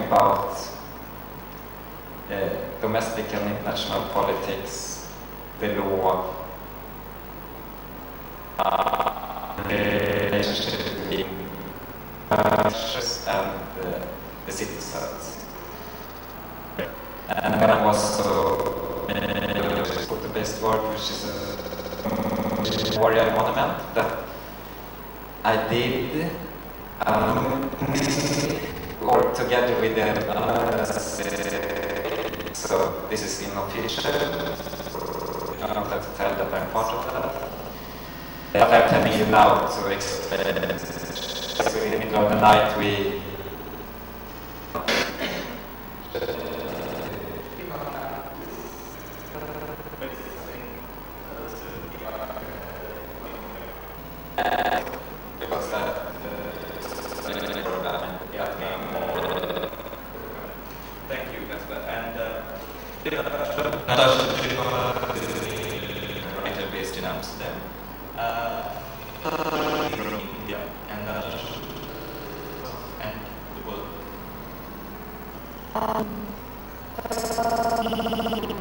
about domestic and international politics, the law, relationship between and the citizens. And then I also photo-based work, which is a memorial monument that I did work together with them. So this is unofficial, so I don't have to tell that I'm part of that. But I'm telling you now to explain. So in the middle of the night we based in Amsterdam. And the world.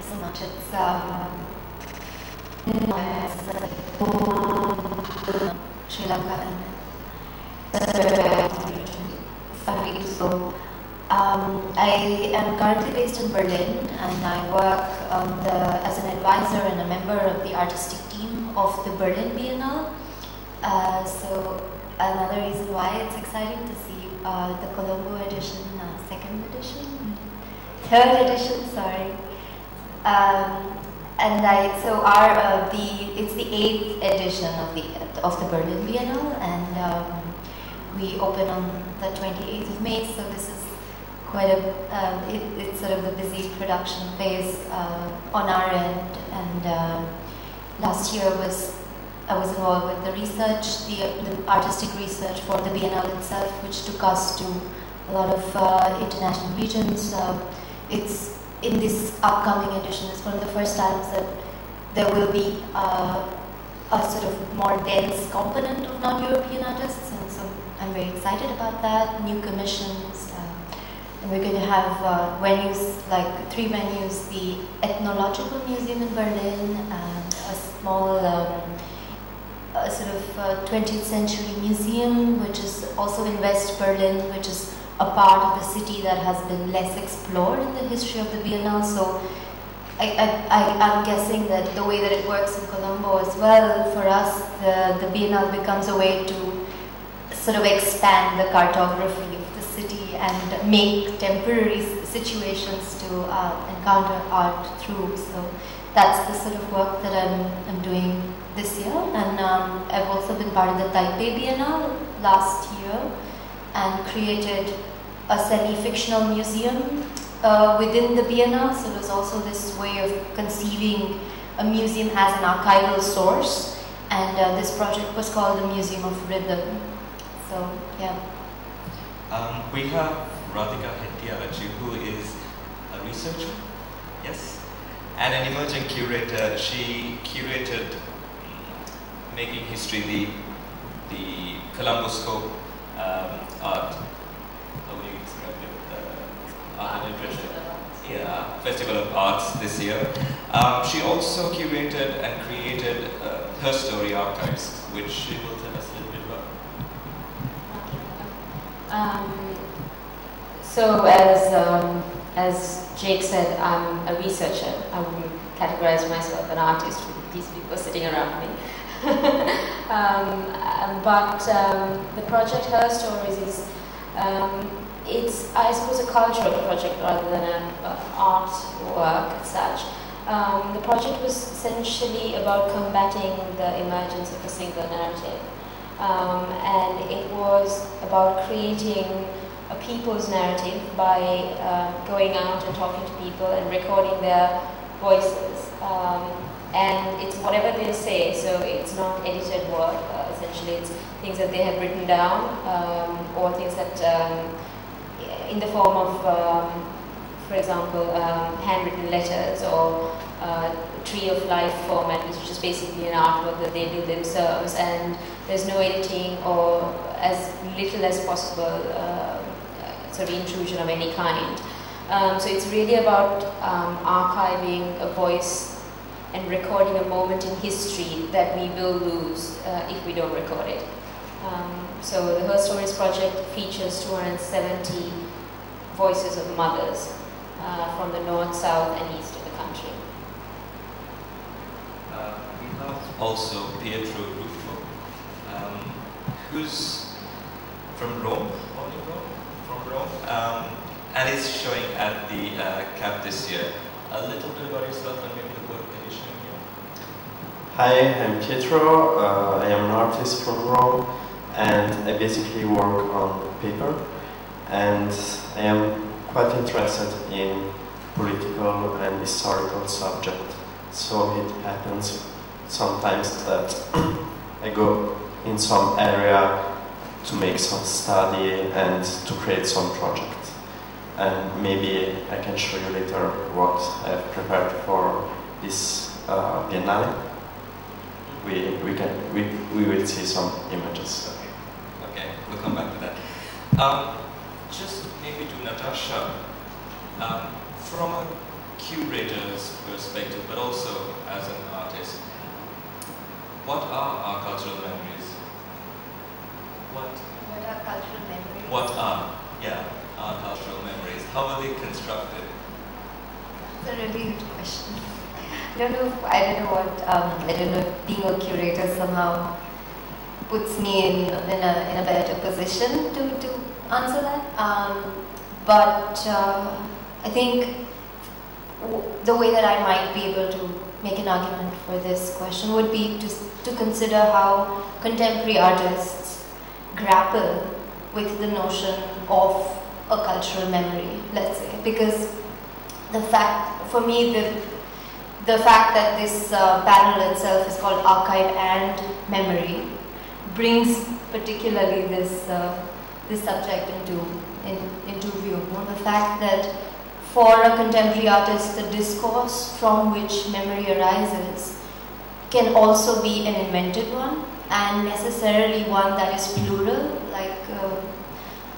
So much. It's Sri Lanka and so I am currently based in Berlin, and I work as an advisor and a member of the artistic team of the Berlin Biennale. So another reason why it's exciting to see the Colombo edition, second edition, third edition, sorry. It's the 8th edition of the Berlin Biennale, and we open on the 28th of May. So this is quite it's sort of the busy production phase on our end. And last year I was involved with the research, the artistic research for the Biennale itself, which took us to a lot of international regions. It's in this upcoming edition, it's one of the first times that there will be a sort of more dense component of non-European artists, and so I'm very excited about that. New commissions, and we're going to have venues, like 3 venues: the Ethnological Museum in Berlin, and a small sort of 20th century museum, which is also in West Berlin, which is a part of the city that has been less explored in the history of the Biennale. So I'm guessing that the way that it works in Colombo as well, for us, the Biennale becomes a way to sort of expand the cartography of the city and make temporary situations to encounter art through. So that's the sort of work that I'm doing this year. And I've also been part of the Taipei Biennale last year and created a semi-fictional museum within the Biennale. So there's also this way of conceiving a museum as an archival source, and this project was called the Museum of Rhythm. So, yeah. We have Radhika Hettiaraju, who is a researcher, yes, and an emerging curator. She curated Making History, the Columboscope art. How would you describe it? Art and Literature. Yeah, Festival of Arts this year. She also curated and created Her Story Archives, which she will tell us a little bit about. So as Jake said, I'm a researcher. I wouldn't categorize myself an artist with these people sitting around me. But the project Her Stories is, it's, I suppose, a cultural project rather than an art work as such. The project was essentially about combating the emergence of a single narrative. And it was about creating a people's narrative by going out and talking to people and recording their voices. And it's whatever they say, so it's not edited work. Essentially, it's things that they have written down, or things that, in the form of, for example, handwritten letters, or Tree of Life format, which is basically an artwork that they do themselves, and there's no editing, or as little as possible. sort of intrusion of any kind. So it's really about archiving a voice and recording a moment in history that we will lose if we don't record it. So the Her Stories project features 270 voices of mothers from the north, south and east of the country. We have also Pietro Ruffo, who's from Rome, from Rome, and is showing at the CAP this year. A little bit about yourself and maybe the work that you're showing here. Hi, I'm Pietro. I am an artist from Rome, and I basically work on paper. And I am quite interested in political and historical subjects. So it happens sometimes that I go in some area to make some study and to create some project. And maybe I can show you later what I've prepared for this Biennale. We will see some images. Okay, we'll come back to that. Just maybe to Natasha, from a curator's perspective, but also as an artist, what are our cultural memories? What are cultural memories? What are, our cultural memories? How are they constructed? That's a really good question. I don't know if being a curator somehow puts me in a better position to answer that. But I think the way that I might be able to make an argument for this question would be to consider how contemporary artists grapple with the notion of a cultural memory, let's say, because the fact that this panel itself is called Archive and Memory brings particularly this subject into view. The fact that for a contemporary artist, the discourse from which memory arises can also be an invented one, and necessarily one that is plural, like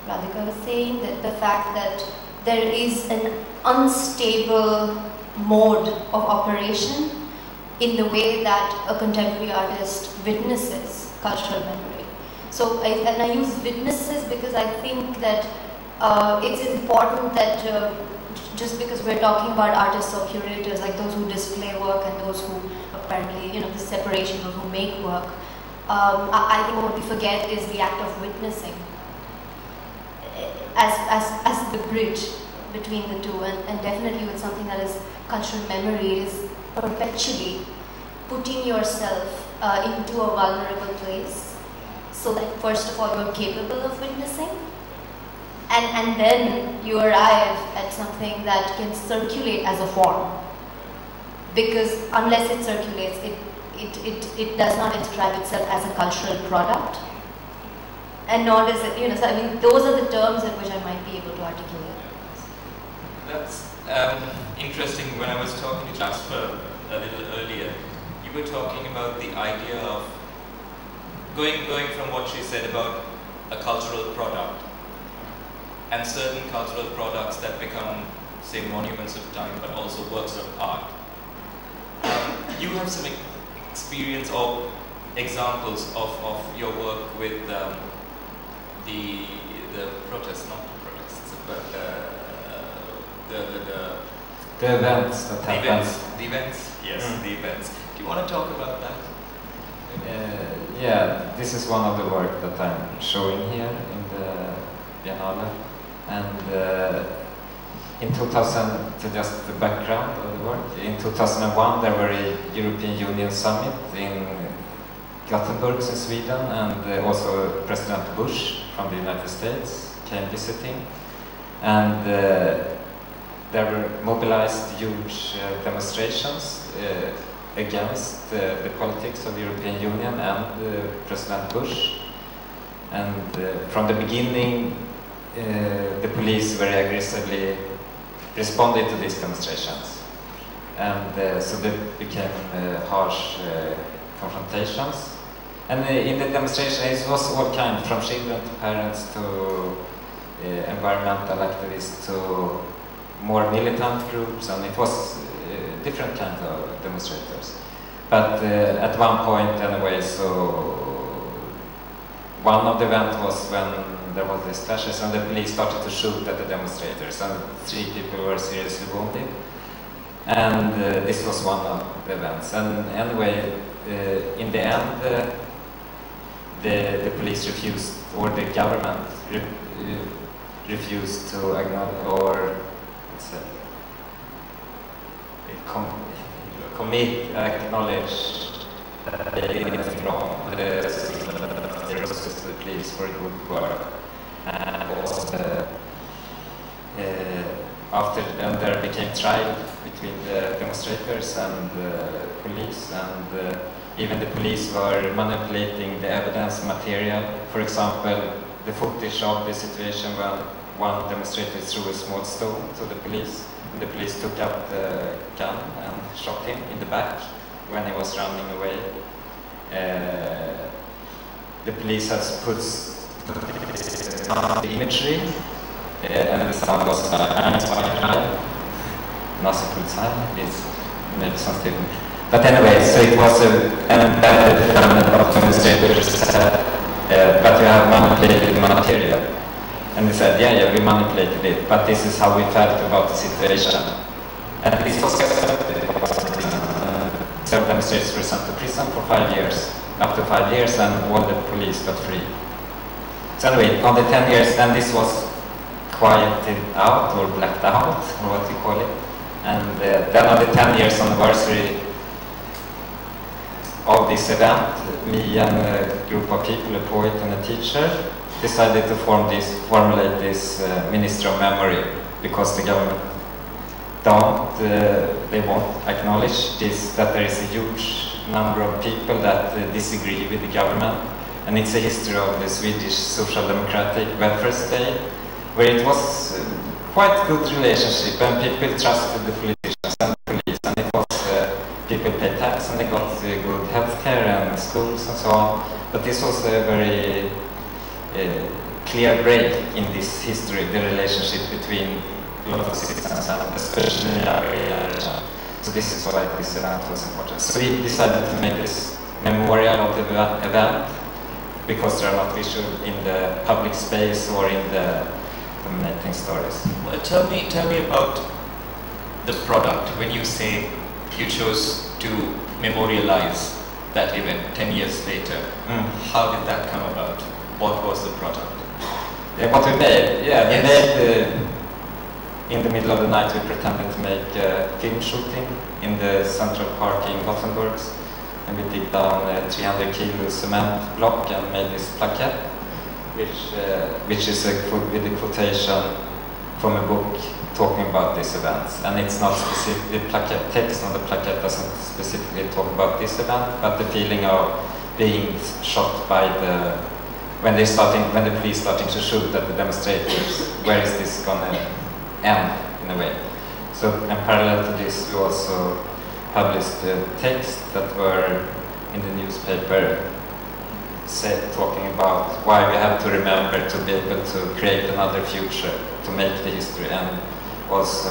Radhika was saying, that the fact that there is an unstable mode of operation in the way that a contemporary artist witnesses cultural memory. So, I use witnesses because I think that it's important that just because we're talking about artists or curators, like those who display work and those who apparently, the separation of who make work, I think what we forget is the act of witnessing as the bridge between the two, and definitely with something that is cultural memory, is perpetually putting yourself into a vulnerable place so that first of all you're capable of witnessing, and then you arrive at something that can circulate as a form, because unless it circulates, it does not inscribe itself as a cultural product, and nor does it, so I mean, those are the terms in which I might be able to articulate. That's interesting. When I was talking to Jasper a little earlier, you were talking about the idea of going from what she said about a cultural product and certain cultural products that become, say, monuments of time, but also works of art. You have some experience or examples of your work with the protests, not the protests, but the events that happen. The events, yes, the events. Do you want to talk about that? Yeah, this is one of the work that I'm showing here in the Biennale. And in 2000, to just the background of the work, in 2001 there were a European Union summit in Gothenburg in Sweden, and also President Bush from the United States came visiting. And there were mobilized huge demonstrations against the politics of the European Union and President Bush. And from the beginning, the police very aggressively responded to these demonstrations. And so there became harsh confrontations. And in the demonstration, it was all kinds, from children to parents to environmental activists to more militant groups, and it was different kinds of demonstrators. But at one point anyway, so one of the events was when there was this clashes and the police started to shoot at the demonstrators, and 3 people were seriously wounded. And this was one of the events. And anyway, in the end, the police refused, or the government refused to acknowledge, or acknowledge that they did anything wrong. The police for good work. And also, after then there became trial between the demonstrators and the police, and even the police were manipulating the evidence material. For example, the footage of the situation when one demonstrator threw a small stone to the police, and the police took out the gun and shot him in the back when he was running away. The police has put the imagery, and the sound was it's maybe something. But anyway, so it was an embedded element of demonstrators, but you have manipulated the material. And they said, yeah, we manipulated it, but this is how we felt about the situation. And this was several demonstrators were sent to prison for 5 years, up to 5 years, and all the police got free. So anyway, on the 10 years, then this was quieted out, or blacked out, or what you call it. And then on the 10 years anniversary of this event, me and a group of people, a poet and a teacher, decided to formulate this Ministry of Memory, because the government they won't acknowledge this, that there is a huge number of people that disagree with the government. And it's a history of the Swedish Social Democratic welfare state, where it was quite good relationship, and people trusted the politicians and the police, and it was people paid tax and they got good healthcare and schools and so on. But this was a very clear break in this history, the relationship between a lot of citizens and especially in our area. So this is why this event was important. So we decided to make this memorial of the event, because they are not visual in the public space or in the dominating stories. Well, tell me about the product. When you say you chose to memorialize that event 10 years later, how did that come about? What was the product? Yeah, what we made, we made in the middle of the night we pretended to make a film shooting in the Central Park in Gothenburg, and we dig down 300 kilo cement block and made this plaquette, which is with a quotation from a book talking about this event. And it's not specific, the plaquette text on the plaquette doesn't specifically talk about this event, but the feeling of being shot by when the police starting to shoot at the demonstrators. Where is this gonna end, in a way? So, and parallel to this, we also published texts that were in the newspaper talking about why we have to remember to be able to create another future, to make the history, and also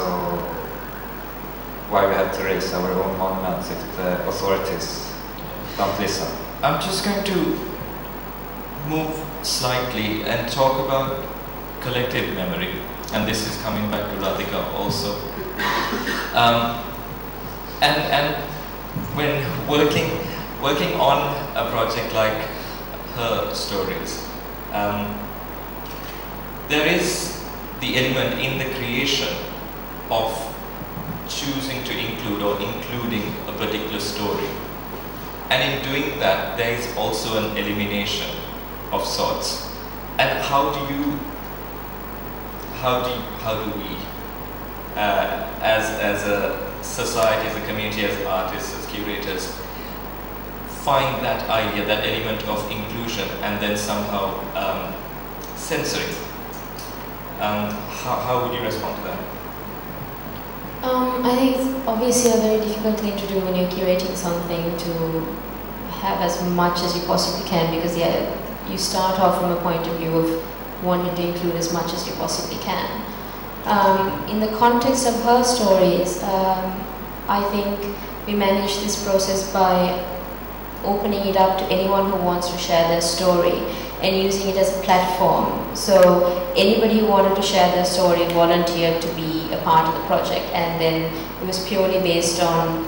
why we have to raise our own monuments if the authorities don't listen. I'm just going to move slightly and talk about collective memory, and this is coming back to Radhika also. And when working on a project like her stories, there is the element in the creation of choosing to include or including a particular story, and in doing that there is also an elimination of sorts. And how do we as a society, as a community, as artists, as curators, find that idea, that element of inclusion, and then somehow censoring? How would you respond to that? I think it's obviously a very difficult thing to do when you're curating something, to have as much as you possibly can, because you start off from a point of view of wanting to include as much as you possibly can. In the context of her stories, I think we manage this process by opening it up to anyone who wants to share their story and using it as a platform. So anybody who wanted to share their story volunteered to be a part of the project, and then it was purely based on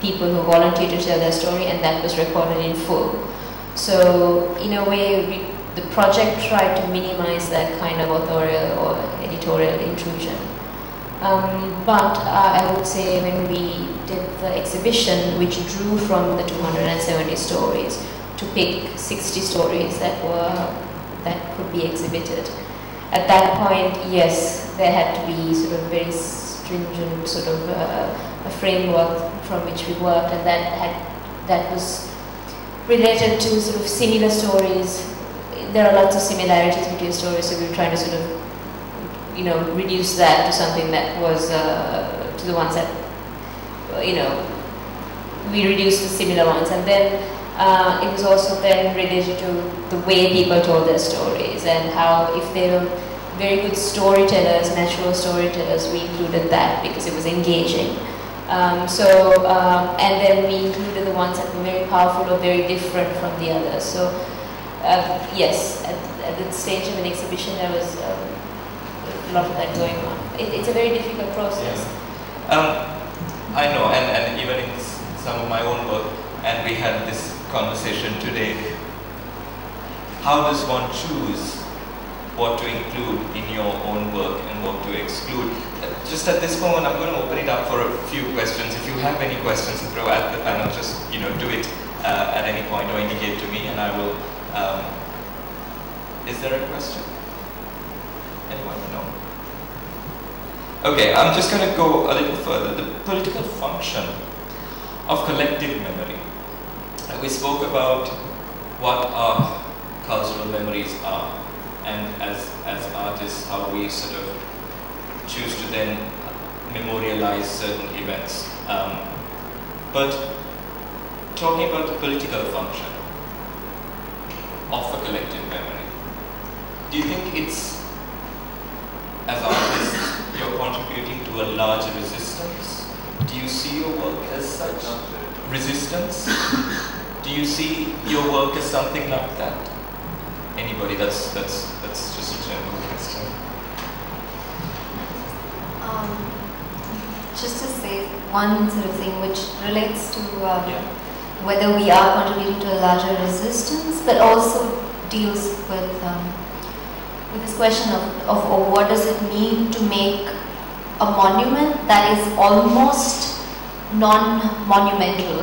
people who volunteered to share their story, and that was recorded in full. So in a way, the project tried to minimize that kind of authorial or editorial intrusion. But I would say when we did the exhibition, which drew from the 270 stories, to pick 60 stories that could be exhibited. At that point, yes, there had to be sort of very stringent sort of a framework from which we worked, and that was related to sort of similar stories. There are lots of similarities between stories, so we were trying to sort of, reduce that to something that was to the ones that, we reduced the similar ones, and then it was also then related to the way people told their stories and how if they were very good storytellers, natural storytellers, we included that because it was engaging. And then we included the ones that were very powerful or very different from the others. So yes, at the stage of an exhibition there was a lot of that going on. It's a very difficult process. Yeah. I know, and even in some of my own work, and we had this conversation today, how does one choose what to include in your own work and what to exclude? Just at this moment, I'm going to open it up for a few questions. If you have any questions to throw at the panel, just do it at any point or indicate to me, and I will. Is there a question? Anyone? No. Okay, I'm just going to go a little further. The political function of collective memory. We spoke about what our cultural memories are, and as artists, how we sort of choose to then memorialize certain events. But talking about the political function of a collective memory, do you think it's, as artists, you're contributing to a larger resistance? Do you see your work as such? Resistance? Do you see your work as something like that? Anybody? That's just a general question. Just to say one sort of thing which relates to whether we are contributing to a larger resistance, but also deals with this question of what does it mean to make a monument that is almost non-monumental.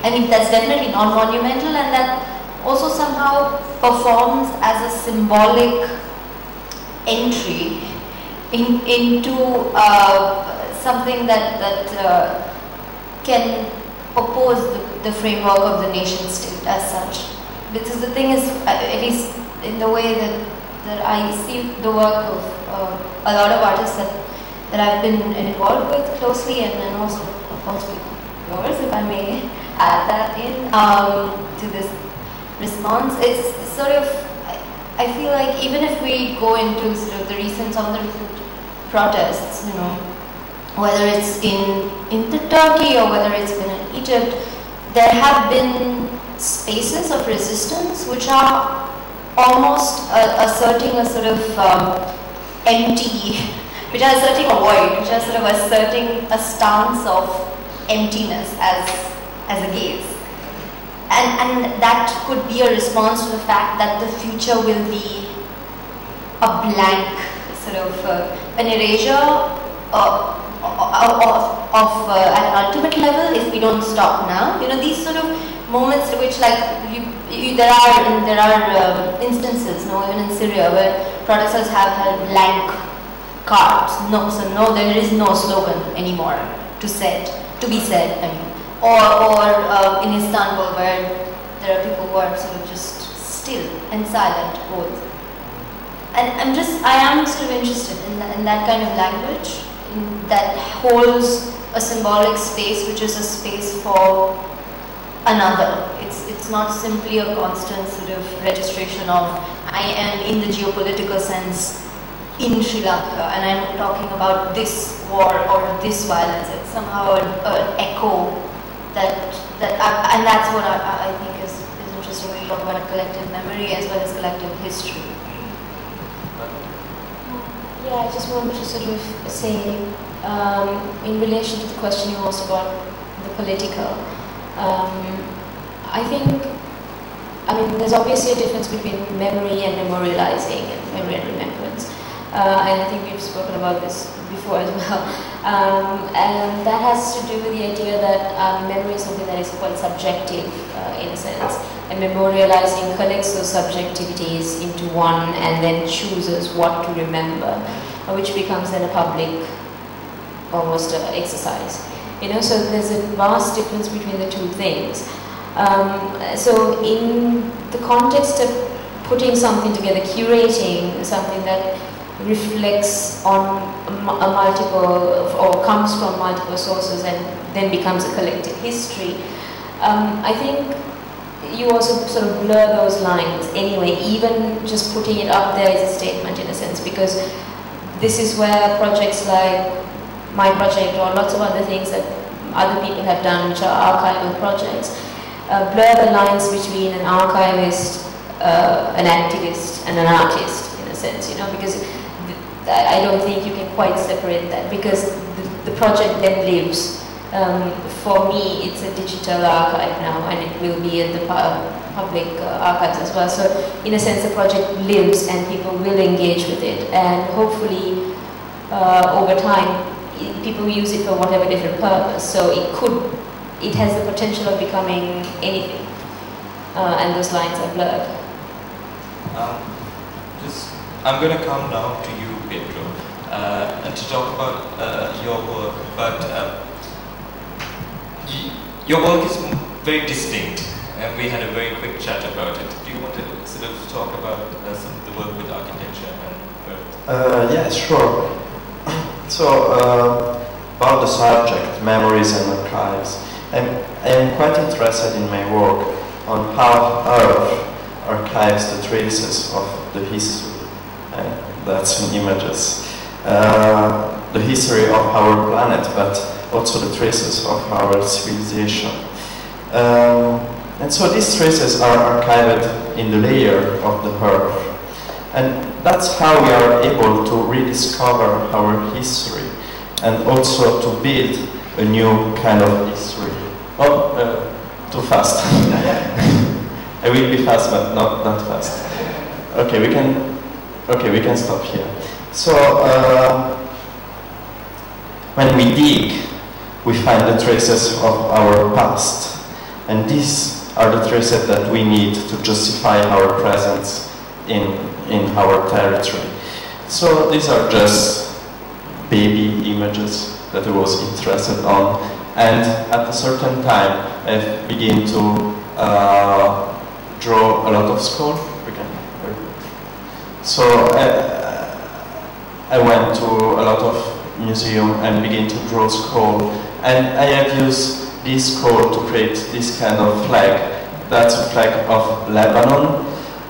I mean, that's definitely non-monumental, and that also somehow performs as a symbolic entry into something that can oppose the framework of the nation state as such. Because the thing is, at least in the way that I see the work of a lot of artists that I've been involved with closely, and also yours, if I may add that in to this response, it's sort of, I feel like even if we go into sort of some of the recent protests, whether it's in Turkey or whether it's been in Egypt, there have been spaces of resistance which are almost asserting a sort of empty, which are asserting a void, which are sort of asserting a stance of emptiness as a gaze. And that could be a response to the fact that the future will be a blank, sort of an erasure of at an ultimate level if we don't stop now. These sort of moments in which, like, there are instances, even in Syria, where protesters have had blank cards. No, there is no slogan anymore to be said. I mean, or in Istanbul, where there are people who are sort of just still and silent both. And I am sort of interested in that kind of language that holds a symbolic space, which is a space for another. It's it's not simply a constant sort of registration of I am in the geopolitical sense in Sri Lanka and I'm talking about this war or this violence. It's somehow an echo and that's what I think is interesting when you talk about collective memory as well as collective history. Yeah, I just wanted to sort of say, in relation to the question you asked about the political, I think, there's obviously a difference between memory and memorializing and memory and remembrance. And I think we've spoken about this before as well. And that has to do with the idea that memory is something that is quite subjective in a sense. And memorializing collects those subjectivities into one and then chooses what to remember, which becomes then a public, almost exercise. So there's a vast difference between the two things. So in the context of putting something together, curating something that reflects on a multiple or comes from multiple sources and then becomes a collective history, I think you also sort of blur those lines anyway. Even just putting it up there is a statement in a sense, because this is where projects like my project or lots of other things that other people have done, which are archival projects, blur the lines between an archivist, an activist and an artist in a sense, because I don't think you can quite separate that, because the project then lives. For me, it's a digital archive now, and it will be at the public archives as well. So, in a sense, the project lives, and people will engage with it, and hopefully, over time, people will use it for whatever different purpose. So it has the potential of becoming anything, and those lines are blurred. I'm going to come now to you, Pedro, and to talk about your work, but your work is very distinct, and we had a very quick chat about it. Do you want to sort of talk about some of the work with architecture and yeah, sure. So, about the subject, memories and archives, I am quite interested in my work on how Earth archives the traces of the history. That's in images. The history of our planet, but also the traces of our civilization. And so these traces are archived in the layer of the Earth. And that's how we are able to rediscover our history and also to build a new kind of history. Oh, too fast. I will be fast, but not that fast. Okay, we can stop here. So, when we dig, we find the traces of our past. And these are the traces that we need to justify our presence in our territory. So these are just baby images that I was interested on. And at a certain time, I began to draw a lot of skull. So I went to a lot of museum and began to draw skull. And I have used this skull to create this kind of flag. That's a flag of Lebanon.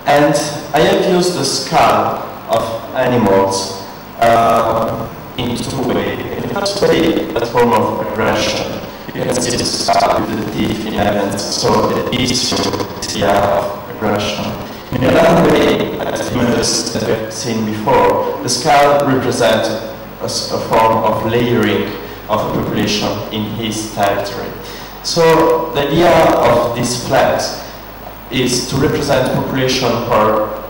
And I have used the skull of animals in two ways. In the first way, a form of aggression. You can see the skull with the teeth in evidence, so it is the idea of aggression. In another way, as images that we've seen before, the skull represents a form of layering of a population in his territory. So the idea of these flags is to represent population who are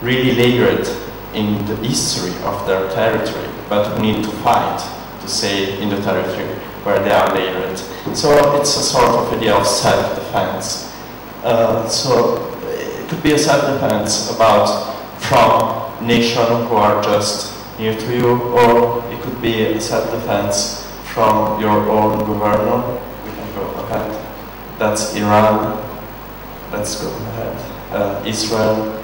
really layered in the history of their territory, but who need to fight to stay in the territory where they are layered. So it's a sort of idea of self-defense. So it could be a self-defense from nations who are just near to you, or it could be a self-defense from your own governor. We can go ahead. That's Iran. Let's go ahead. Israel,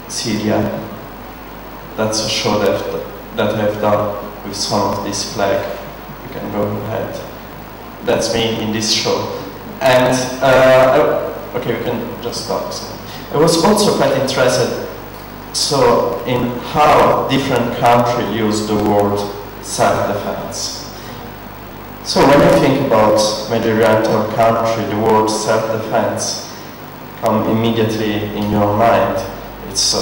Syria. That's a show that I've done with some of this flag. You can go ahead. That's me in this show. And okay, we can just stop. I was also quite interested in how different countries use the word self-defense. So when you think about Mediterranean country, the word self-defense comes immediately in your mind. It's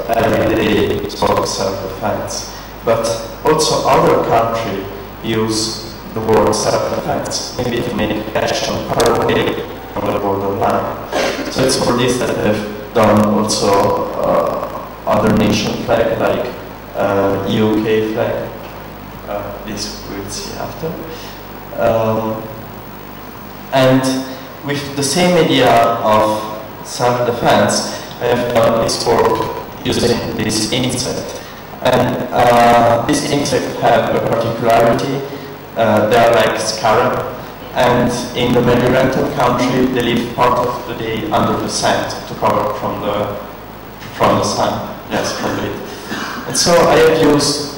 every day it's about self-defense. But also other countries use the word self-defense, maybe to make action far away from the borderline. So it's for this that I've done also other nation flag, like UK flag. This we'll see after. And with the same idea of self-defense, I have done this work using this insect. And these insects have a particularity. They are like scarab, and in the Mediterranean country, they live part of the day under the sand to cover from the sun. Yes, from it. And so I have used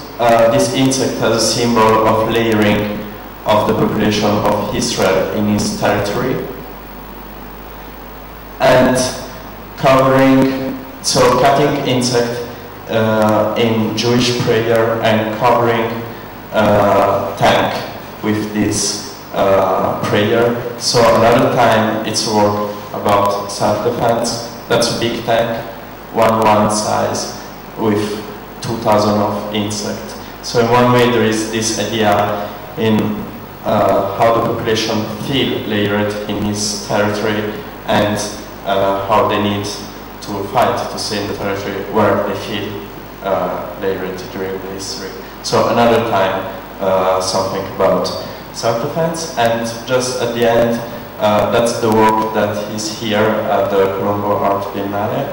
this insect as a symbol of layering of the population of Israel in its territory, and cutting insect in Jewish prayer and covering tank with this prayer. So another time it's work about self-defense. That's a big tank, one size, with 2,000 of insects. So in one way there is this idea in how the population feel layered in his territory, and how they need to fight to stay in the territory where they feel layered during the history. So another time something about self-defense, and just at the end that's the work that is here at the Colombo Art Biennale.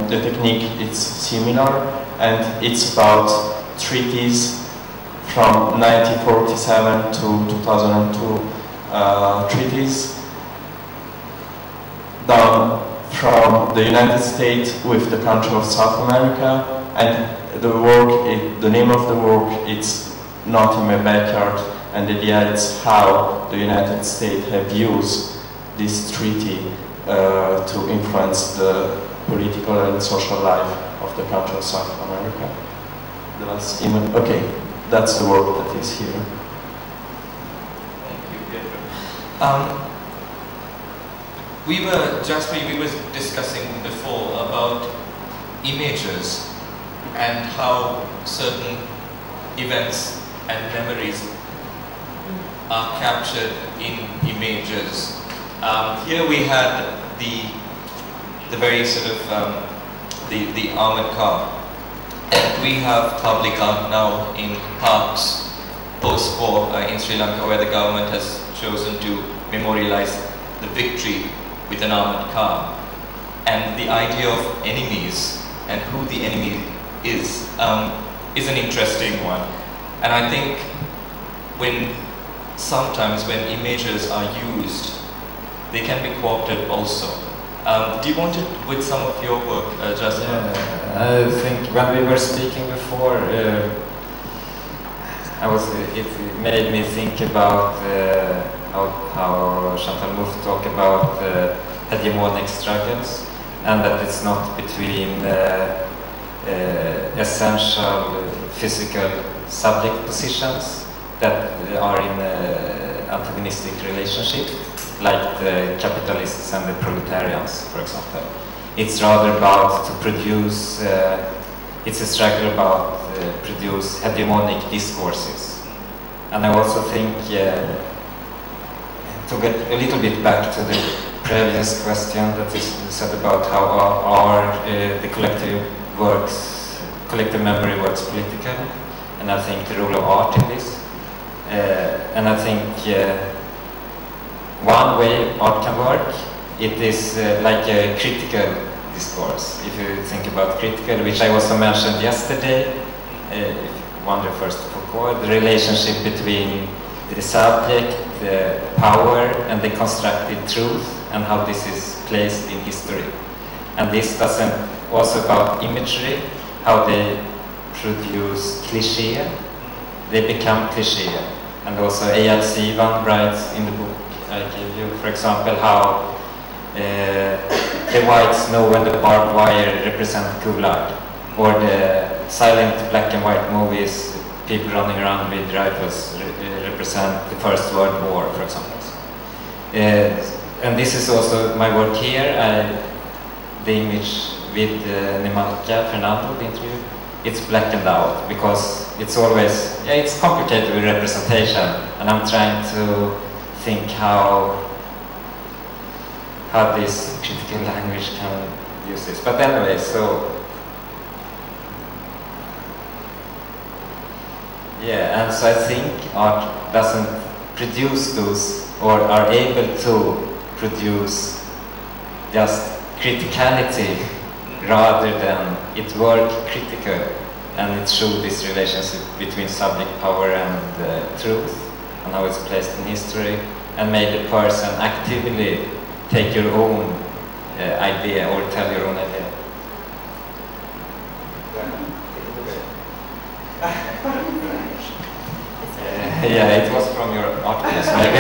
The technique is similar, and it's about treaties from 1947 to 2002 treaties done from the United States with the country of South America, and the name of the work it's Not in My Backyard, and the idea is how the United States have used this treaty to influence the political and social life of the country of South America. The last image, okay, that's the work that is here. Thank you, Pietro. We were discussing before about images and how certain events and memories are captured in images. Here we had the very sort of the armored car, and we have public art now in parks post-war in Sri Lanka, where the government has chosen to memorialize the victory with an armored car. And the idea of enemies and who the enemy is an interesting one. And I think sometimes when images are used, they can be co-opted also. Do you want to, with some of your work, Justin? I think when we were speaking before, it made me think about how Chantal Mouffe talked about hegemonic struggles, and that it's not between essential physical subject positions that are in antagonistic relationship, like the capitalists and the proletarians, for example. It's rather about to produce, it's a struggle about produce hegemonic discourses. And I also think, to get a little bit back to the previous question that is said about how the collective memory works politically, and I think the role of art in this. And I think one way art can work, it is like a critical discourse. If you think about critical, which I also mentioned yesterday, if one refers to Foucault, the relationship between the subject, the power, and the constructed truth, and how this is placed in history. And this doesn't also about imagery, how they produce cliché, they become cliché. And also Eyal Sivan writes in the book I give you, for example, how the whites know when the barbed wire represent Gulag, or the silent black and white movies, people running around with rifles represent the First World War, for example. And this is also my work here. The image with Nemanka Fernando, the interview, it's blackened out because it's always, it's complicated with representation, and I'm trying to think how this critical language can use this. But anyway, so and so I think art doesn't produce those, or are able to produce just criticality rather than it work critical, and it showed this relationship between subject power and truth, and how it's placed in history, and made the person actively take your own idea or tell your own idea. It was from your articles, maybe.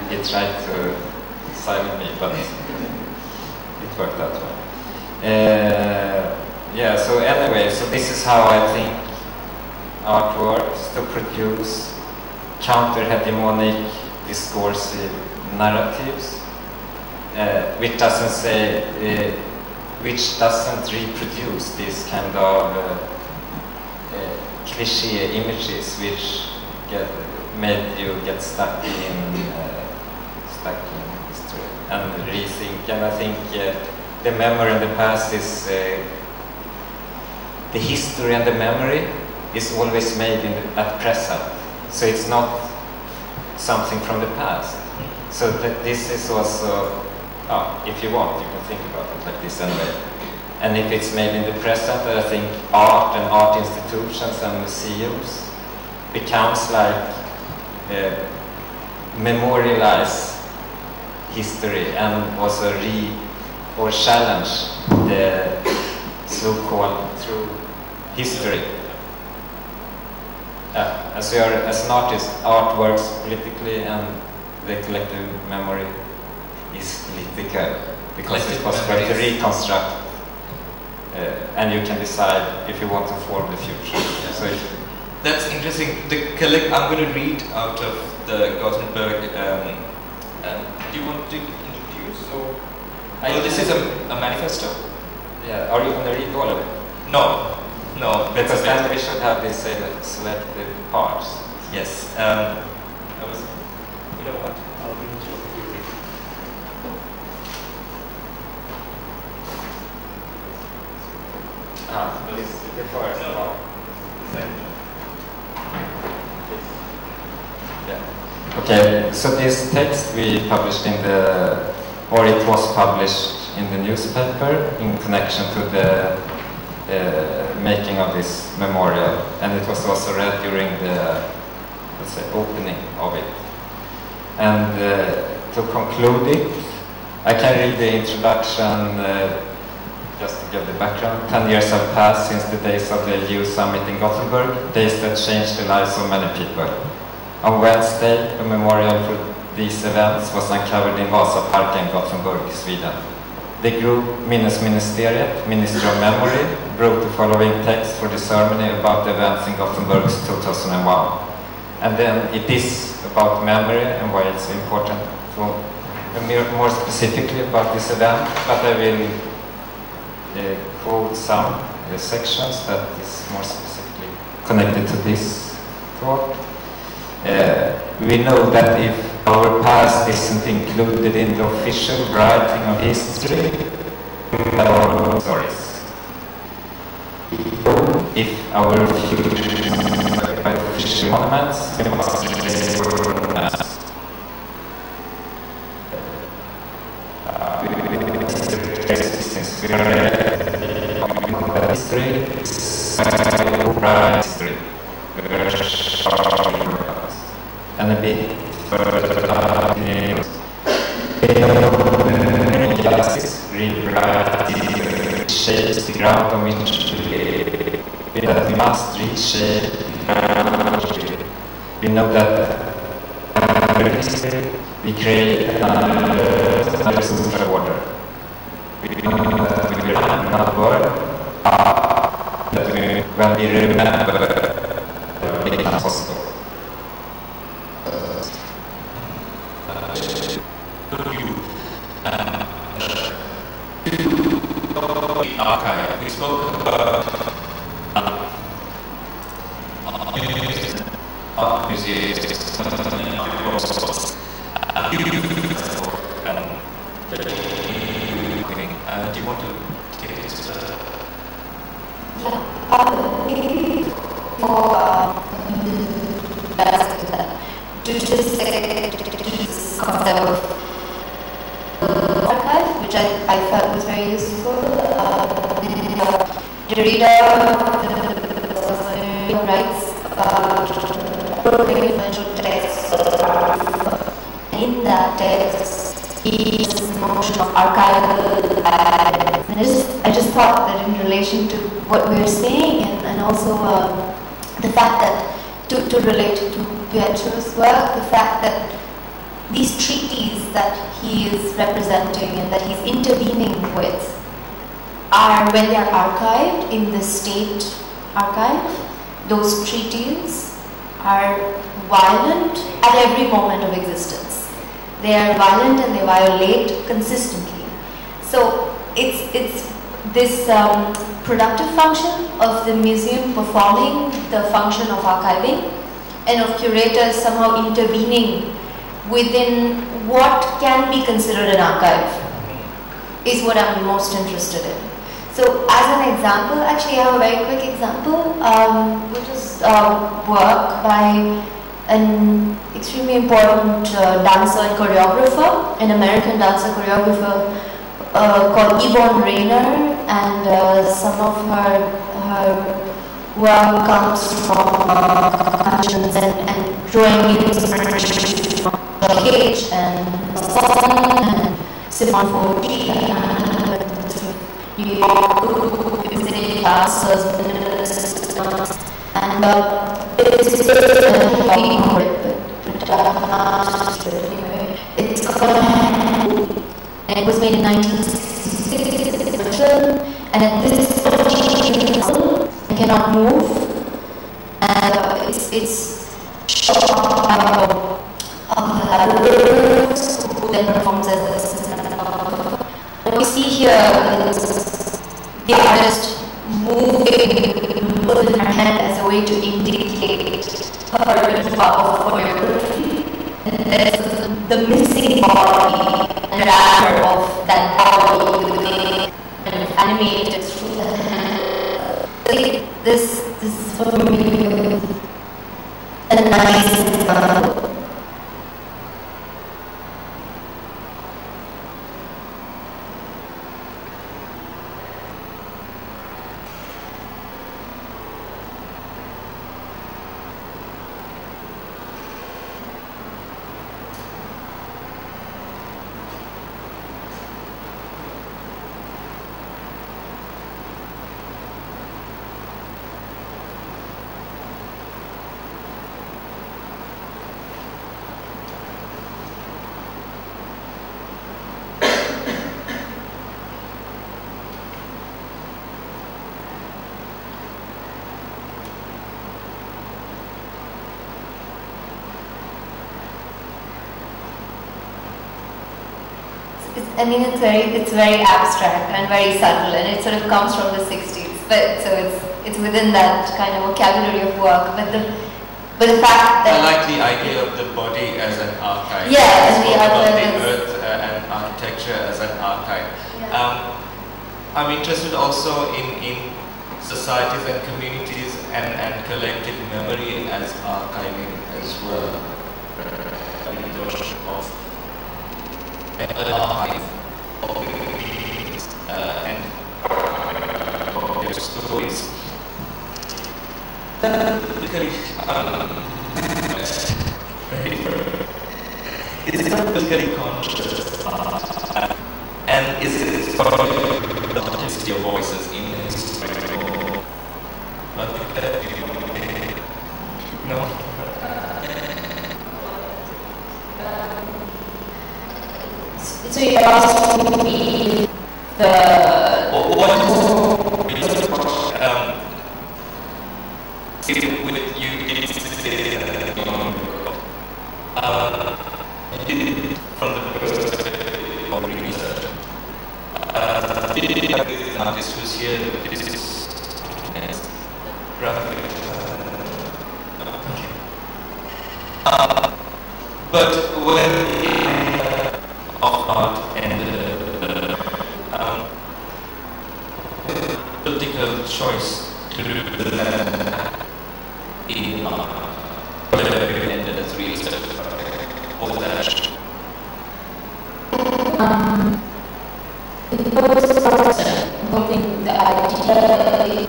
He tried to silence me, but it worked that way. So anyway, so this is how I think art works, to produce counter-hegemonic discursive narratives, which doesn't reproduce this kind of cliche images which made you get stuck in history and rethink. And I think the memory and the past is the history and the memory is always made at present. So it's not something from the past. So this is also, if you want, you can think about it like this anyway. And if it's made in the present, I think art and art institutions and museums becomes like memorialize history and also or challenge the so-called true history. And so as an artist, art works politically, and the collective memory is political because it's possible to reconstruct, and you can decide if you want to form the future. So that's interesting. I'm going to read out of the Gothenburg. Do you want to introduce? Or this is a manifesto. Yeah. Are you going to read all of it? No. Because then we should have these selected parts. Yes. You know what? I'll read you. The first. No. The second. Yeah. Okay, so this text we published it was published in the newspaper in connection to the making of this memorial, and it was also read during the, opening of it. And to conclude it, I can read the introduction just to give the background. 10 years have passed since the days of the EU summit in Gothenburg, days that changed the lives of many people. On Wednesday, a memorial for these events was uncovered in Vasaparken, Gothenburg, Sweden. The group Minnesministeriet, Ministry of Memory, wrote the following text for the ceremony about the events in Gothenburg 2001. And then it is about memory and why it's important to more specifically about this event, but I will quote some sections that is more specifically connected to this talk. We know that if our past isn't included in the official writing of history, we have our own stories. If our future is not by official monuments, we must raise our own past. History and a bit further justice shapes the ground on which we must reshape. We know that we create another super water. We will not work that when we remember it is possible. The archive. We spoke about museums. Do you want to take this? To just concept of archive, which I felt was very useful. The reader writes influential text. In that text, he has this notion of archival. And I just thought that in relation to what we were saying, and also the fact that to relate to Pietro's work, the fact that these treaties that he is representing and that he's intervening with are, when they are archived in the state archive, those treaties are violent at every moment of existence. They are violent and they violate consistently. So it's this productive function of the museum performing the function of archiving and of curators somehow intervening within what can be considered an archive is what I'm most interested in. So as an example, actually I have a very quick example, which is work by an extremely important dancer and choreographer, an American dancer choreographer called Yvonne Rainer, and some of her work comes from conventions and drawing inspiration from Cage and Simone Forti and New York dancers and it's called, and it was made in 1960, and at this I cannot move, and it's who then performs as this. What we see here is the artist moving her hand as a way to indicate her repertoire of choreography. And there's the missing body and wrapper of that body and animated through the hand. This is for me a nice example. I mean, it's very abstract and very subtle, and it sort of comes from the 60s. But so it's within that kind of vocabulary of work. But the fact that I like the idea of the body as an archive. Yeah, and the about archive the is, earth and architecture as an archive. Yeah. I'm interested also in societies and communities and collective memory as archiving as well. The notion of an archive of meanings and their stories. Is it not very conscious? And is it the authenticity of voices in history? No. So you asked me the... What is with you did from the perspective of research. An artist who's here, this is graphic. Okay. But when of art and political choice to do in art, ended as research or that. Hoping the idea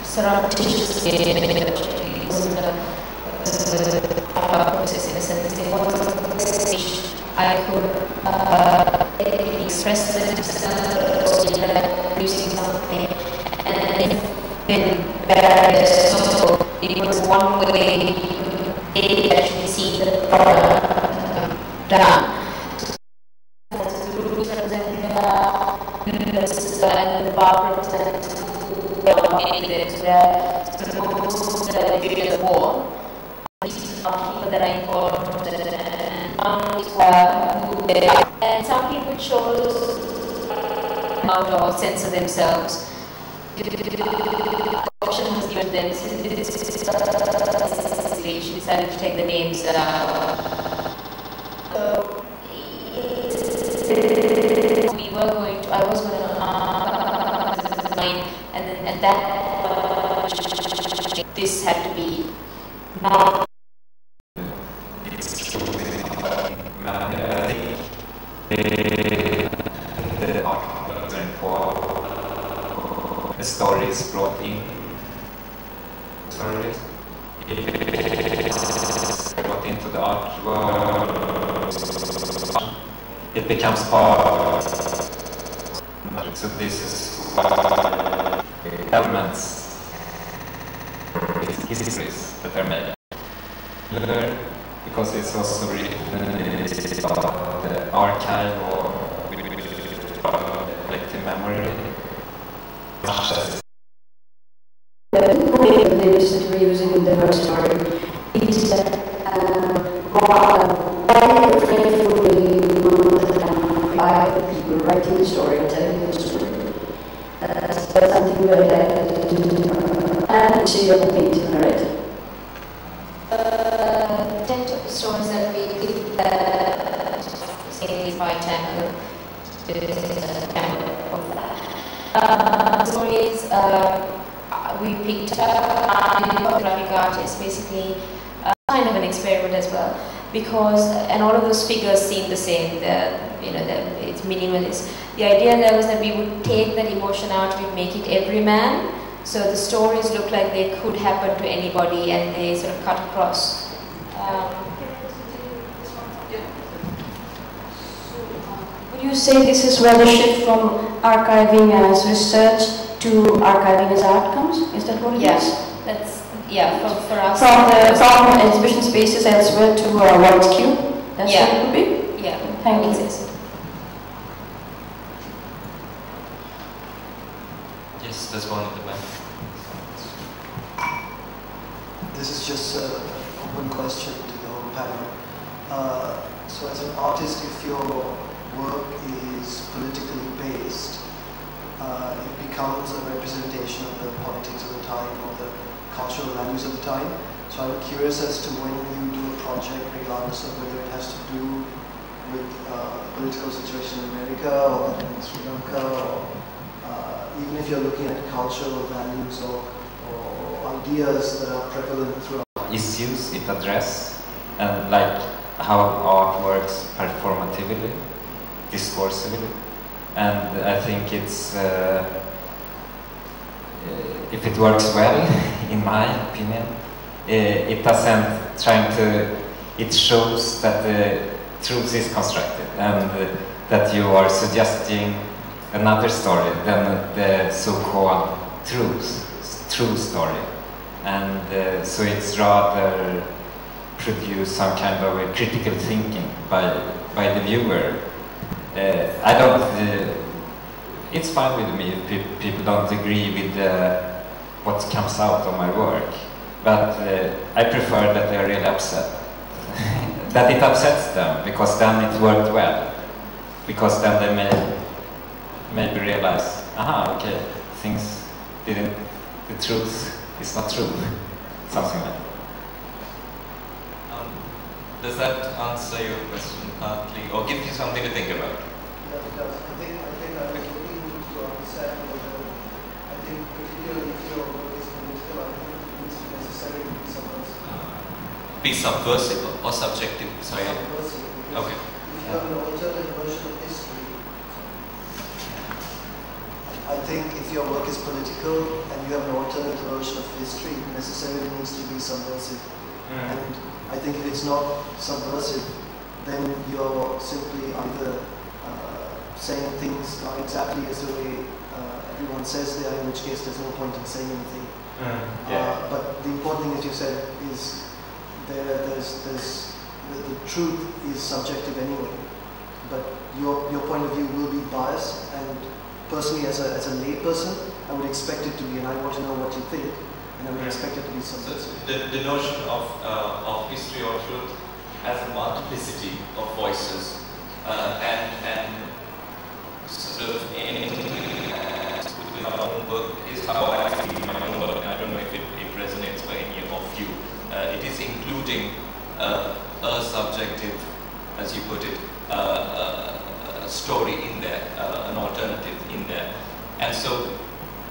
surreptitiously wasn't a process in a sense. It was a stage I could express themselves using something, and then barriers. So it was one way they actually see the product done. And the bar represents the war. These are people that are important, and some people chose out or censor themselves. Option was given them. She decided to take the names. I was going to and then at that this had to be now. The stories brought in. Stories brought into the art world. It becomes part. So this is elements, histories that are made. Because it's also written about the archive or collective memory. The lyrics that we're using in the first story is that people writing the story or telling the story. That's something very like and see your paint, right? Tend to stories that we did say by Tamil stories we picked up graphic artists basically kind of an experiment as well, because and all of those figures seem the same. It's minimalist. The idea there was that we would take that emotion out, we'd make it everyman, so the stories look like they could happen to anybody, and they sort of cut across. Would you say this is where the shift from archiving as research to archiving as art comes? Is that what it is? That's for us. From exhibition spaces elsewhere to what it's cube? That's what it would be? Yeah. Thank you. Yes, there's one at the back. This is just one question to the whole panel. So as an artist, if your work is politically based, it becomes a representation of the politics of the time or the cultural values of the time. So I'm curious as to when you do a project, regardless of whether it has to do with the political situation in America or in Sri Lanka, or even if you're looking at cultural values or ideas that are prevalent throughout. Issues it addresses, and like how art works performatively, discursively, and I think it's if it works well, in my opinion, it doesn't it shows that the truth is constructed and that you are suggesting another story than the so-called true story, and so it's rather produce some kind of a critical thinking by the viewer I don't. It's fine with me if people don't agree with what comes out of my work, but I prefer that they are really upset. That it upsets them, because then it worked well. Because then they may maybe realize, aha, okay, things didn't. The truth is not true. Something like that. Does that answer your question partly, or give you something to think about? Yeah, it does. I think I was looking to understand whether, I think particularly if your work is political, I think it needs to necessarily be subversive. Be subversive or subjective? Sorry. Subversive. Okay. If you have an alternate version of history, I think if your work is political and you have an alternate version of history, it necessarily needs to be subversive. And I think if it's not subversive, then you're simply either saying things not exactly as the way everyone says they are, in which case there's no point in saying anything. But the important thing, as you said, is the truth is subjective anyway. But your point of view will be biased, and personally, as a lay person, I would expect it to be, and I want to know what you think. And I would expect it to be something. So the notion of history or truth as a multiplicity of voices and sort of with our own work is how I feel my own work. I don't know if it resonates for any of you. It is including a subjective, as you put it, a story in there, an alternative in there. And so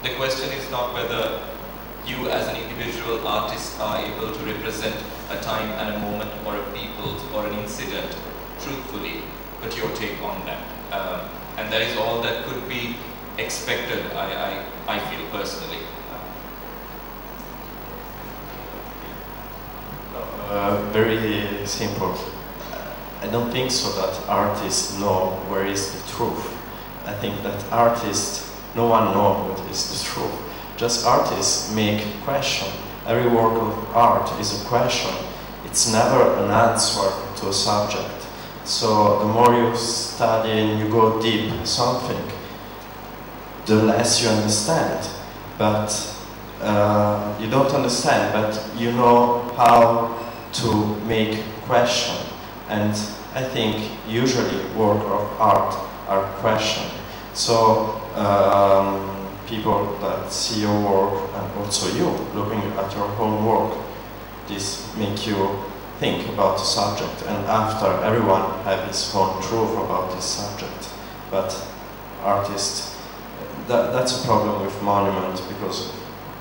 the question is not whether you as an individual artist are able to represent a time and a moment or a people or an incident truthfully, but your take on that. And that is all that could be expected, I feel personally. Very simple. I don't think so that artists know where is the truth. I think that artists, no one knows what is the truth. Just artists make question. Every work of art is a question. It's never an answer to a subject. So the more you study and you go deep in something, the less you understand. But you don't understand, but you know how to make question. And I think usually work of art are question. So people that see your work, and also you, looking at your own work, this make you think about the subject, and after everyone have his own truth about this subject. But artists, that's a problem with monument, because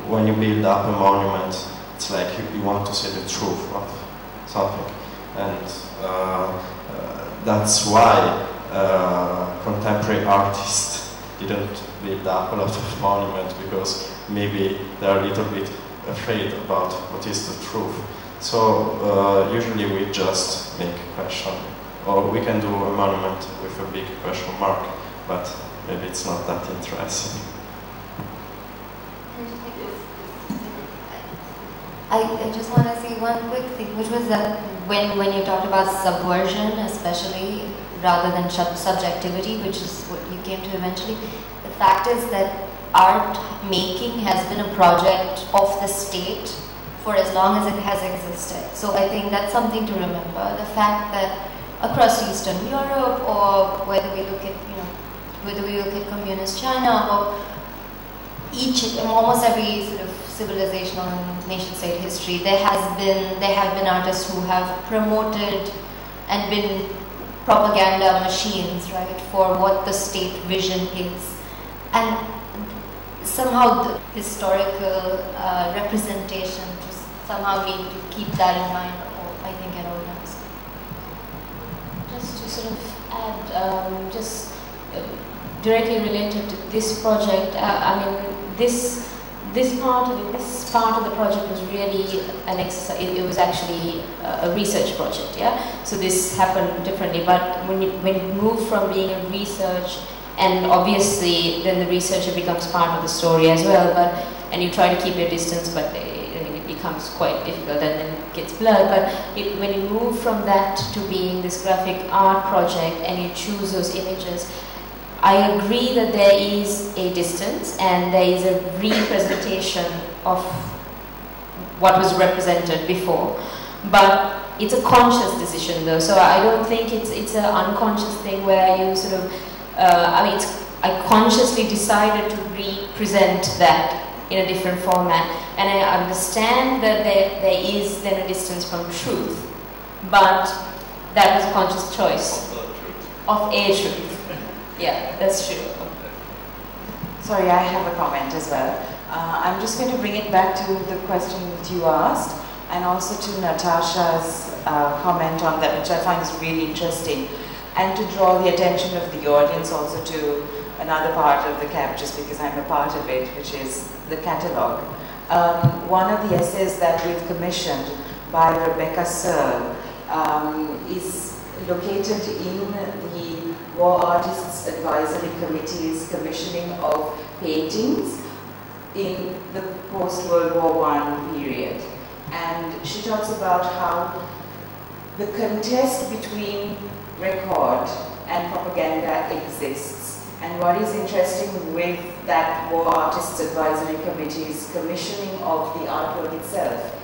when you build up a monument, it's like you want to say the truth of something, and that's why contemporary artists didn't build up a lot of monuments, because maybe they're a little bit afraid about what is the truth. So usually we just make a question, or we can do a monument with a big question mark, but maybe it's not that interesting. I just want to say one quick thing, which was that when you talked about subversion, especially, rather than subjectivity, which is what you came to eventually, the fact is that art making has been a project of the state for as long as it has existed. So I think that's something to remember. The fact that across Eastern Europe, or whether we look at, whether we look at communist China, or almost every sort of civilizational and nation-state history, there have been artists who have promoted and been propaganda machines, right, for what the state vision is. And somehow the historical representation just somehow need to keep that in mind, I think, at all times. Just to sort of add, directly related to this project, I mean, this part of the project was really an exercise. It was actually a research project, yeah. So this happened differently, but when it moved from being a research, and obviously then the researcher becomes part of the story as well, and you try to keep your distance, but it becomes quite difficult and then it gets blurred. But when you move from that to being this graphic art project and you choose those images, I agree that there is a distance and there is a representation of what was represented before. But it's a conscious decision though, so I don't think it's an unconscious thing where you sort of, I consciously decided to represent that in a different format, and I understand that there is then a distance from truth, but that was a conscious choice of a truth. Yeah, that's true. Sorry, I have a comment as well. I'm just going to bring it back to the question that you asked, and also to Natasha's comment on that, which I find is really interesting, and to draw the attention of the audience also to another part of the camp, just because I'm a part of it, which is the catalogue. One of the essays that we've commissioned by Rebecca Searle is located in the War Artists Advisory Committee's commissioning of paintings in the post-World War I period. And she talks about how the contest between record and propaganda exists. And what is interesting with that War Artists Advisory Committee's commissioning of the artwork itself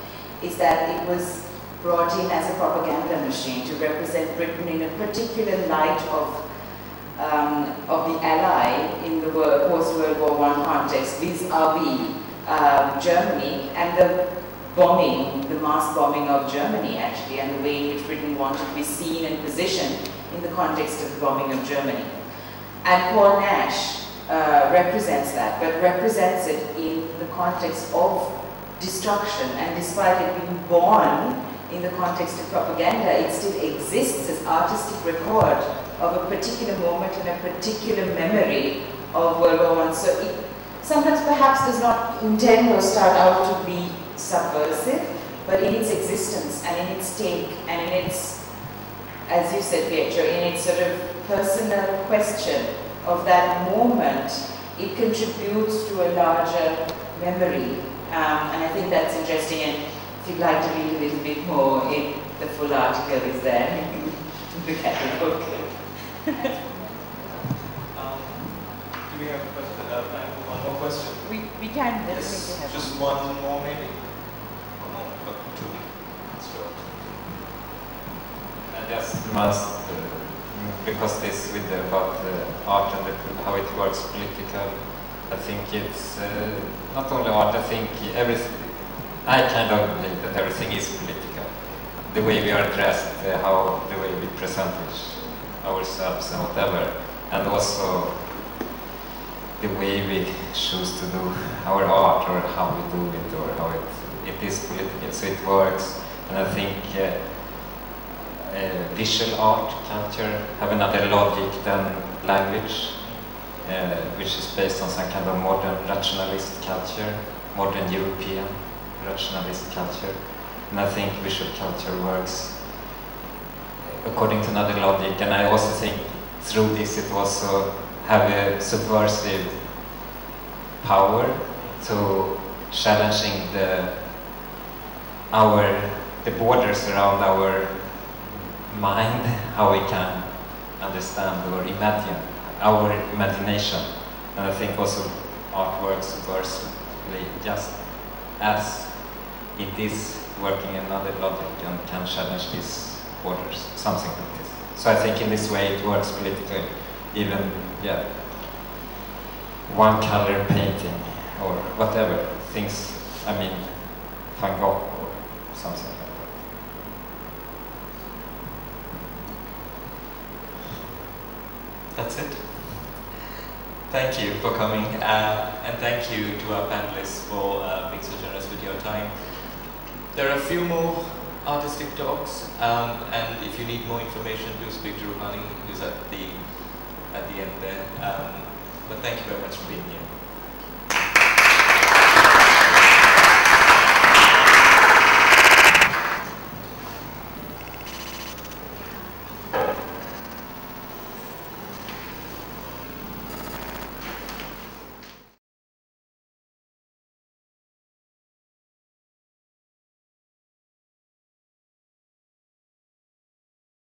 is that it was brought in as a propaganda machine to represent Britain in a particular light of the ally in the post-World War I context, vis-a-vis Germany, and the bombing, the mass bombing of Germany actually, and the way in which Britain wanted to be seen and positioned in the context of the bombing of Germany. And Paul Nash represents that, but represents it in the context of destruction, and despite it being born in the context of propaganda, it still exists as artistic record of a particular moment and a particular memory of World War I. So it sometimes perhaps does not intend or start out to be subversive, but in its existence and in its take and in its, as you said, Pietro, in its sort of personal question of that moment, it contributes to a larger memory. And I think that's interesting, and if you'd like to read a little bit more, the full article is there in the catalogue. Do we have time for one more question? We can definitely Yes, have just one more maybe? Or no, but two. Sure. I just must, because this with about art and how it works political, I think it's not only art, I think everything, I kind of believe that everything is political. The way we are dressed, the way we present ourselves and whatever, and also the way we choose to do our art, or how we do it, or how it is political. So it works, and I think visual art culture have another logic than language, which is based on some kind of modern rationalist culture, modern European rationalist culture. And I think visual culture works according to another logic, and I also think through this it also have a subversive power to challenging the borders around our mind, how we can understand or imagine, our imagination. And I think also art works subversively, just as it is working another logic and can challenge these borders, something like this. So I think in this way it works politically, even, yeah, one color painting or whatever, things, I mean, Van Gogh or something like that. That's it. Thank you for coming, and thank you to our panelists for being so generous with your time. There are a few more artistic talks, and if you need more information, do speak to Ruhani, who's at the end there. But thank you very much for being here.